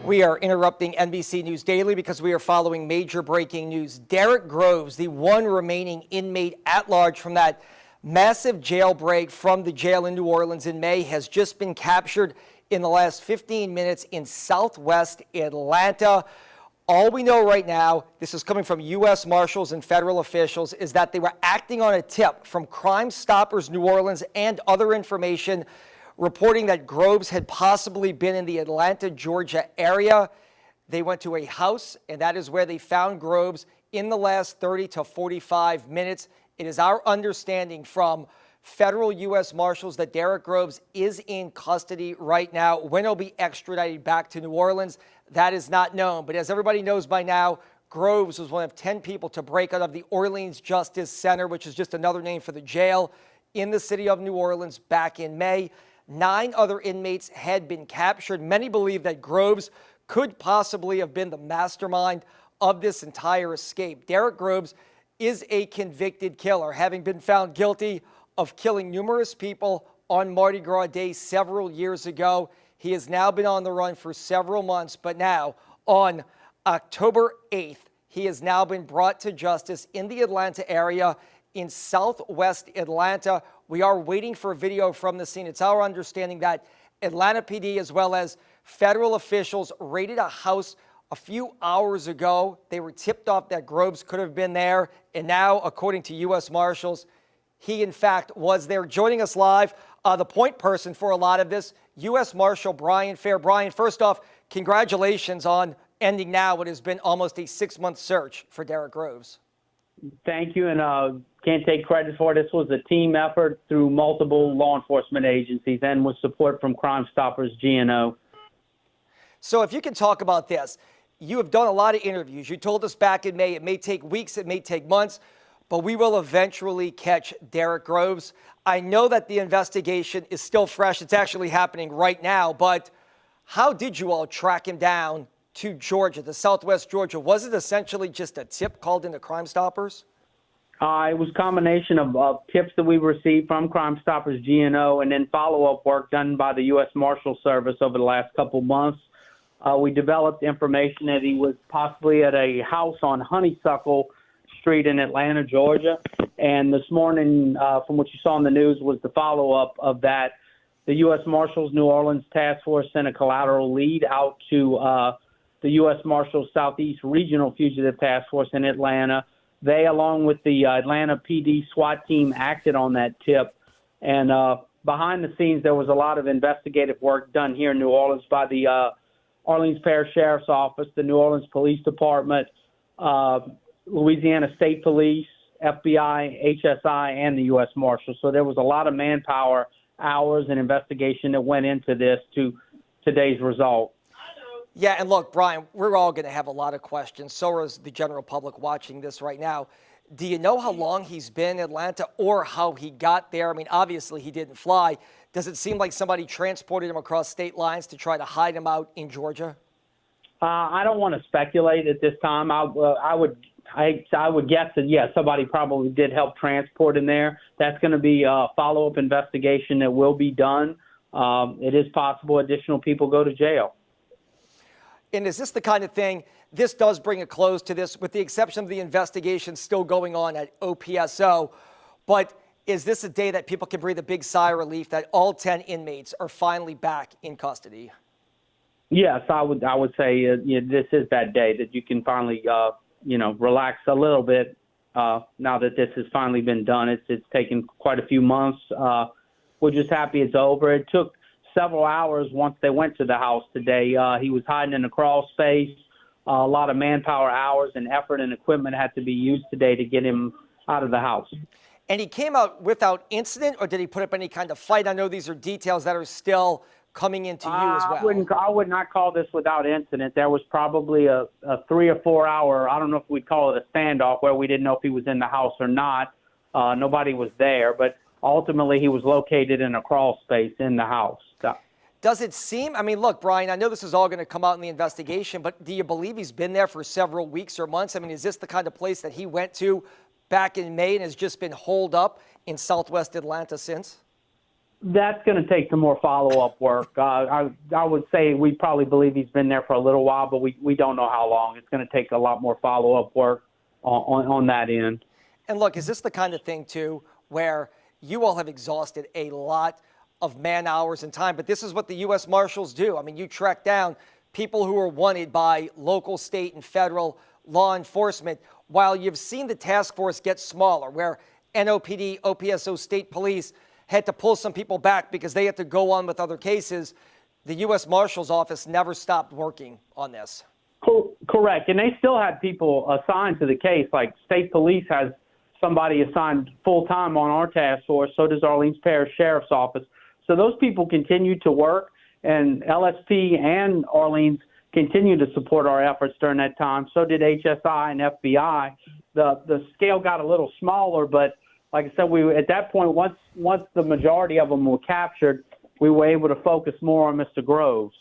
We are interrupting NBC News Daily because we are following major breaking news. Derek Groves, the one remaining inmate at large from that massive jailbreak from the jail in New Orleans in May, has just been captured in the last 15 minutes in southwest Atlanta. All we know right now, this is coming from U.S. Marshals and federal officials, is that they were acting on a tip from Crime Stoppers New Orleans and other information reporting that Groves had possibly been in the Atlanta, Georgia area. They went to a house, and that is where they found Groves in the last 30 to 45 minutes. It is our understanding from federal U.S. Marshals that Derek Groves is in custody right now. When he'll be extradited back to New Orleans, that is not known. But as everybody knows by now, Groves was one of 10 people to break out of the Orleans Justice Center, which is just another name for the jail in the city of New Orleans back in May. 9 other inmates had been captured. Many believe that Groves could possibly have been the mastermind of this entire escape. Derek Groves is a convicted killer, having been found guilty of killing numerous people on Mardi Gras Day several years ago. He has now been on the run for several months, but now on October 8th, he has now been brought to justice in the Atlanta area in southwest Atlanta. We are waiting for a video from the scene. It's our understanding that Atlanta PD as well as federal officials raided a house a few hours ago. They were tipped off that Groves could have been there. And now, according to U.S. Marshals, he, in fact, was there. Joining us live, the point person for a lot of this, U.S. Marshal Brian Fair. Brian, first off, congratulations on ending now what has been almost a 6-month search for Derek Groves. Thank you, and can't take credit for it. This was a team effort through multiple law enforcement agencies and with support from Crime Stoppers GNO. So if you can talk about this, you have done a lot of interviews. You told us back in May it may take weeks, it may take months, but we will eventually catch Derek Groves. I know that the investigation is still fresh. It's actually happening right now, but how did you all track him down to Georgia, to southwest Georgia? Was it essentially just a tip called into Crime Stoppers? It was a combination of tips that we received from Crime Stoppers GNO and then follow-up work done by the U.S. Marshal Service over the last couple months. We developed information that he was possibly at a house on Honeysuckle Street in Atlanta, Georgia. And this morning, from what you saw in the news, was the follow-up of that. The U.S. Marshals New Orleans Task Force sent a collateral lead out to the U.S. Marshals Southeast Regional Fugitive Task Force in Atlanta. They, along with the Atlanta PD SWAT team, acted on that tip. And behind the scenes, there was a lot of investigative work done here in New Orleans by the Orleans Parish Sheriff's Office, the New Orleans Police Department, Louisiana State Police, FBI, HSI, and the U.S. Marshals. So there was a lot of manpower, hours, and investigation that went into this to today's result. Yeah, and look, Brian, we're all going to have a lot of questions. So is the general public watching this right now. Do you know how long he's been in Atlanta or how he got there? I mean, obviously he didn't fly. Does it seem like somebody transported him across state lines to try to hide him out in Georgia? I don't want to speculate at this time. I would guess that, yeah, somebody probably did help transport him there. That's going to be a follow-up investigation that will be done. It is possible additional people go to jail. And is this the kind of thing, this does bring a close to this, with the exception of the investigation still going on at OPSO, but is this a day that people can breathe a big sigh of relief that all 10 inmates are finally back in custody? Yes, I would say this is that day that you can finally, relax a little bit now that this has finally been done. It's taken quite a few months. We're just happy it's over. It took several hours once they went to the house today. He was hiding in a crawl space. A lot of manpower hours and effort and equipment had to be used today to get him out of the house. And he came out without incident, or did he put up any kind of fight? I know these are details that are still coming into you as well. I would not call this without incident. There was probably a 3 or 4 hour, I don't know if we'd call it a standoff, where we didn't know if he was in the house or not. Nobody was there, but ultimately he was located in a crawl space in the house. Does it seem, I mean, look, Brian, I know this is all going to come out in the investigation, but do you believe he's been there for several weeks or months? I mean, is this the kind of place that he went to back in May and has just been holed up in southwest Atlanta since? That's going to take some more follow-up work. I would say we probably believe he's been there for a little while, but we don't know how long. It's going to take a lot more follow-up work on that end. And look, is this the kind of thing, too, where you all have exhausted a lot of man hours and time, but this is what the U.S. Marshals do? I mean, you track down people who are wanted by local, state, and federal law enforcement, while you've seen the task force get smaller, where NOPD, OPSO, state police had to pull some people back because they had to go on with other cases. The U.S. Marshal's Office never stopped working on this. Correct. And they still had people assigned to the case. Like state police has somebody assigned full-time on our task force. So does Orleans Parish Sheriff's Office. So those people continue to work, and LSP and Orleans continue to support our efforts during that time. So did HSI and FBI. The scale got a little smaller, but like I said, we at that point, once the majority of them were captured, we were able to focus more on Mr. Groves.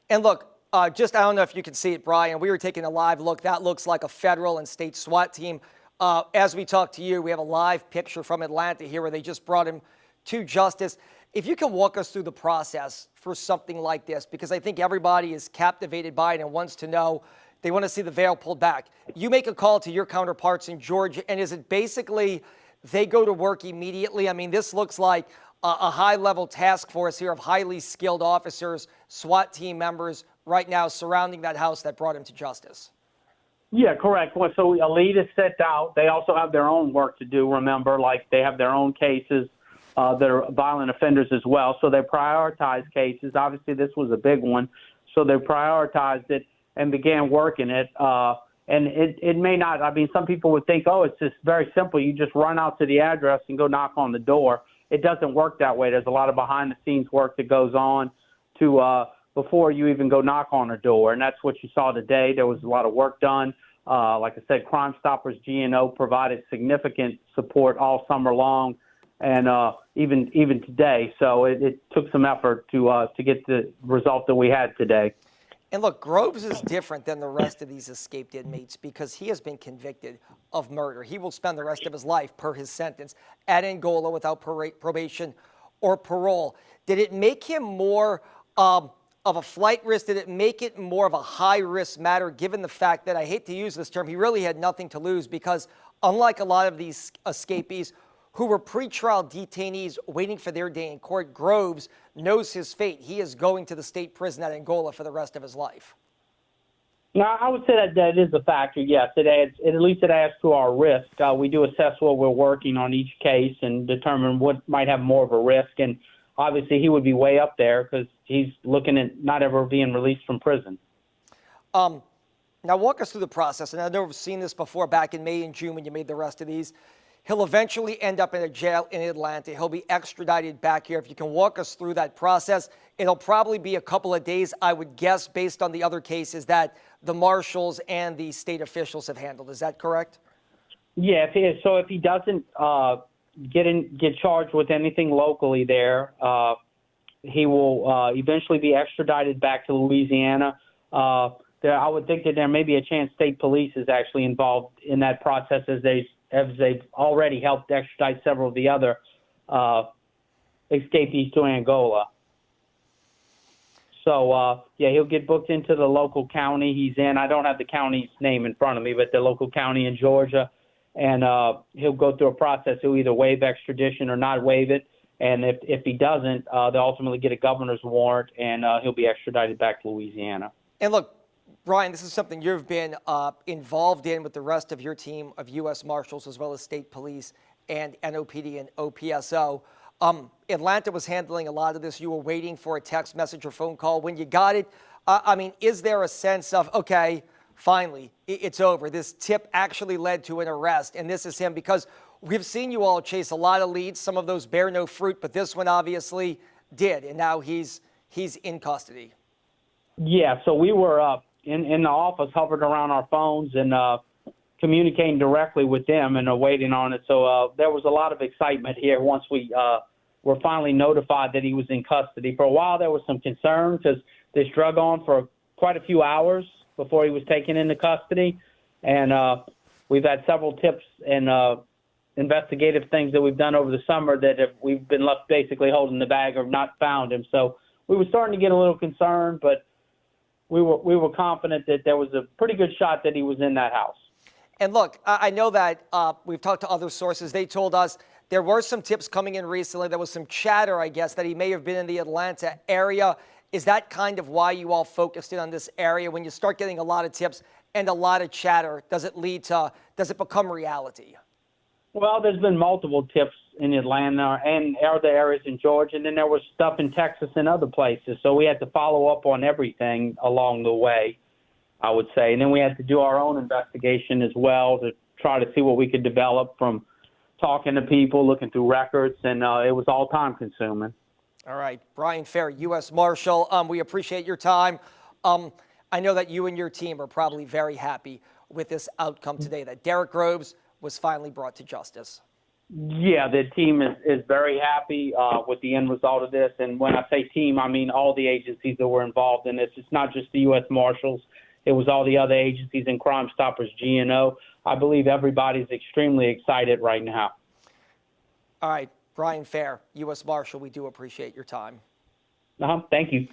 And look, I don't know if you can see it, Brian. We were taking a live look. That looks like a federal and state SWAT team. As we talk to you, we have a live picture from Atlanta here where they just brought him to justice. If you can walk us through the process for something like this, because I think everybody is captivated by it and wants to know, they want to see the veil pulled back. You make a call to your counterparts in Georgia, and is it basically they go to work immediately? I mean, this looks like a high-level task force here of highly skilled officers, SWAT team members right now surrounding that house that brought him to justice. Yeah, correct. Well, so Elite is set out. They also have their own work to do, remember, like they have their own cases that are violent offenders as well. So they prioritize cases. Obviously, this was a big one. So they prioritized it and began working it. And it may not, I mean, some people would think, oh, it's just very simple. You just run out to the address and go knock on the door. It doesn't work that way. There's a lot of behind-the-scenes work that goes on to before you even go knock on a door. And that's what you saw today. There was a lot of work done. Like I said, Crime Stoppers GNO provided significant support all summer long and even today. So it took some effort to get the result that we had today. And look, Groves is different than the rest of these escaped inmates because he has been convicted of murder. He will spend the rest of his life, per his sentence, at Angola without probation or parole. Did it make him more of a flight risk? Did it make it more of a high-risk matter, given the fact that, I hate to use this term, he really had nothing to lose because, unlike a lot of these escapees who were pretrial detainees waiting for their day in court, Groves knows his fate. He is going to the state prison at Angola for the rest of his life. Now, I would say that is a factor, yes. At least it adds to our risk. We do assess what we're working on each case and determine what might have more of a risk. And obviously, he would be way up there because he's looking at not ever being released from prison. Now, walk us through the process. And I know we've seen this before back in May and June when you made the rest of these. He'll eventually end up in a jail in Atlanta. He'll be extradited back here. If you can walk us through that process, it'll probably be a couple of days, I would guess, based on the other cases that the marshals and the state officials have handled. Is that correct? Yeah, so if he doesn't get charged with anything locally there, he will eventually be extradited back to Louisiana. I would think that there may be a chance state police is actually involved in that process as they've already helped extradite several of the other escapees to Angola. So, he'll get booked into the local county he's in. I don't have the county's name in front of me, but the local county in Georgia. And he'll go through a process. He'll either waive extradition or not waive it. And if he doesn't, they'll ultimately get a governor's warrant, and he'll be extradited back to Louisiana. And look, Brian, this is something you've been involved in with the rest of your team of U.S. Marshals as well as state police and NOPD and OPSO. Atlanta was handling a lot of this. You were waiting for a text message or phone call. When you got it, is there a sense of, okay, finally, it's over. This tip actually led to an arrest, and this is him, because we've seen you all chase a lot of leads. Some of those bear no fruit, but this one obviously did, and now he's in custody. Yeah, so we were in the office, hovered around our phones and communicating directly with them and waiting on it. So there was a lot of excitement here once we were finally notified that he was in custody. For a while, there was some concern because this drug on for quite a few hours before he was taken into custody. And we've had several tips and investigative things that we've done over the summer that we've been left basically holding the bag or not found him. So we were starting to get a little concerned, but we were confident that there was a pretty good shot that he was in that house. And look, I know that we've talked to other sources. They told us there were some tips coming in recently. There was some chatter, I guess, that he may have been in the Atlanta area. Is that kind of why you all focused in on this area? When you start getting a lot of tips and a lot of chatter, does it become reality? Well, there's been multiple tips in Atlanta and other areas in Georgia, and then there was stuff in Texas and other places. So we had to follow up on everything along the way, I would say. And then we had to do our own investigation as well to try to see what we could develop from talking to people, looking through records, and it was all time consuming. All right, Brian Fair, U.S. Marshal, we appreciate your time. I know that you and your team are probably very happy with this outcome today, that Derek Groves was finally brought to justice. Yeah, the team is very happy with the end result of this. And when I say team, I mean all the agencies that were involved in this. It's not just the U.S. Marshals. It was all the other agencies and Crime Stoppers GNO. I believe everybody's extremely excited right now. All right, Brian Fair, U.S. Marshal, we do appreciate your time. Thank you.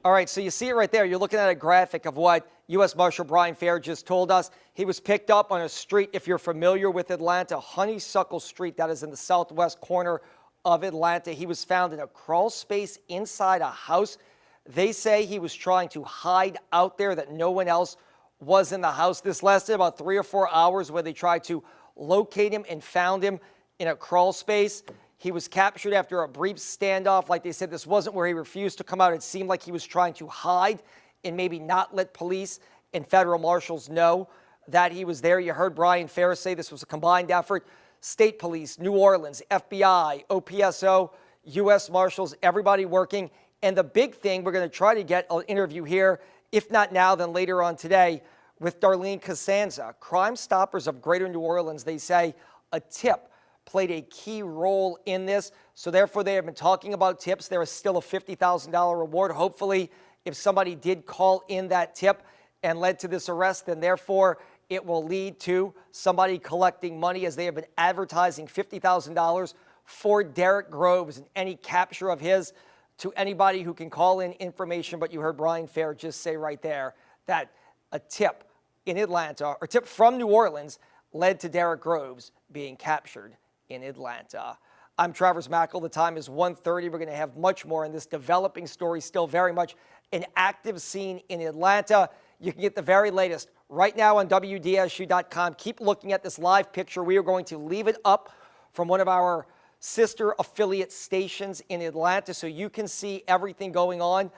All right, so you see it right there. You're looking at a graphic of what U.S. Marshal Brian Fair just told us. He was picked up on a street, if you're familiar with Atlanta, Honeysuckle Street, that is in the southwest corner of Atlanta. He was found in a crawl space inside a house. They say he was trying to hide out there, that no one else was in the house. This lasted about 3 or 4 hours where they tried to locate him and found him in a crawl space. He was captured after a brief standoff. Like they said, this wasn't where he refused to come out. It seemed like he was trying to hide and maybe not let police and federal marshals know that he was there. You heard Brian Fair say this was a combined effort. State police, New Orleans, FBI, OPSO, U.S. Marshals, everybody working. And the big thing, we're going to try to get an interview here, if not now, then later on today, with Darlene Costanza. Crime Stoppers of Greater New Orleans, they say a tip played a key role in this. So therefore, they have been talking about tips. There is still a $50,000 reward. Hopefully, if somebody did call in that tip and led to this arrest, then therefore it will lead to somebody collecting money, as they have been advertising $50,000 for Derek Groves and any capture of his to anybody who can call in information. But you heard Brian Fair just say right there that a tip in Atlanta, or tip from New Orleans, led to Derek Groves being captured in Atlanta. I'm Travers Mackel. The time is 1:30. We're going to have much more in this developing story, still very much an active scene in Atlanta. You can get the very latest right now on WDSU.com. Keep looking at this live picture. We are going to leave it up from one of our sister affiliate stations in Atlanta so you can see everything going on.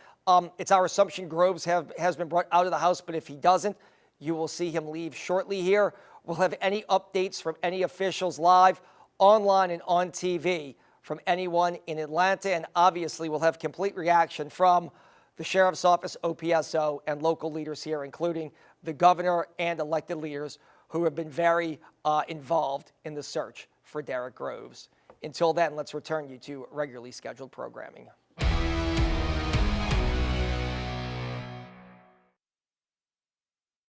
It's our assumption Groves has been brought out of the house, but if he doesn't, you will see him leave shortly here. We'll have any updates from any officials live, online, and on TV from anyone in Atlanta. And obviously, we'll have complete reaction from the Sheriff's Office, OPSO, and local leaders here, including the governor and elected leaders who have been very involved in the search for Derek Groves. Until then, let's return you to regularly scheduled programming.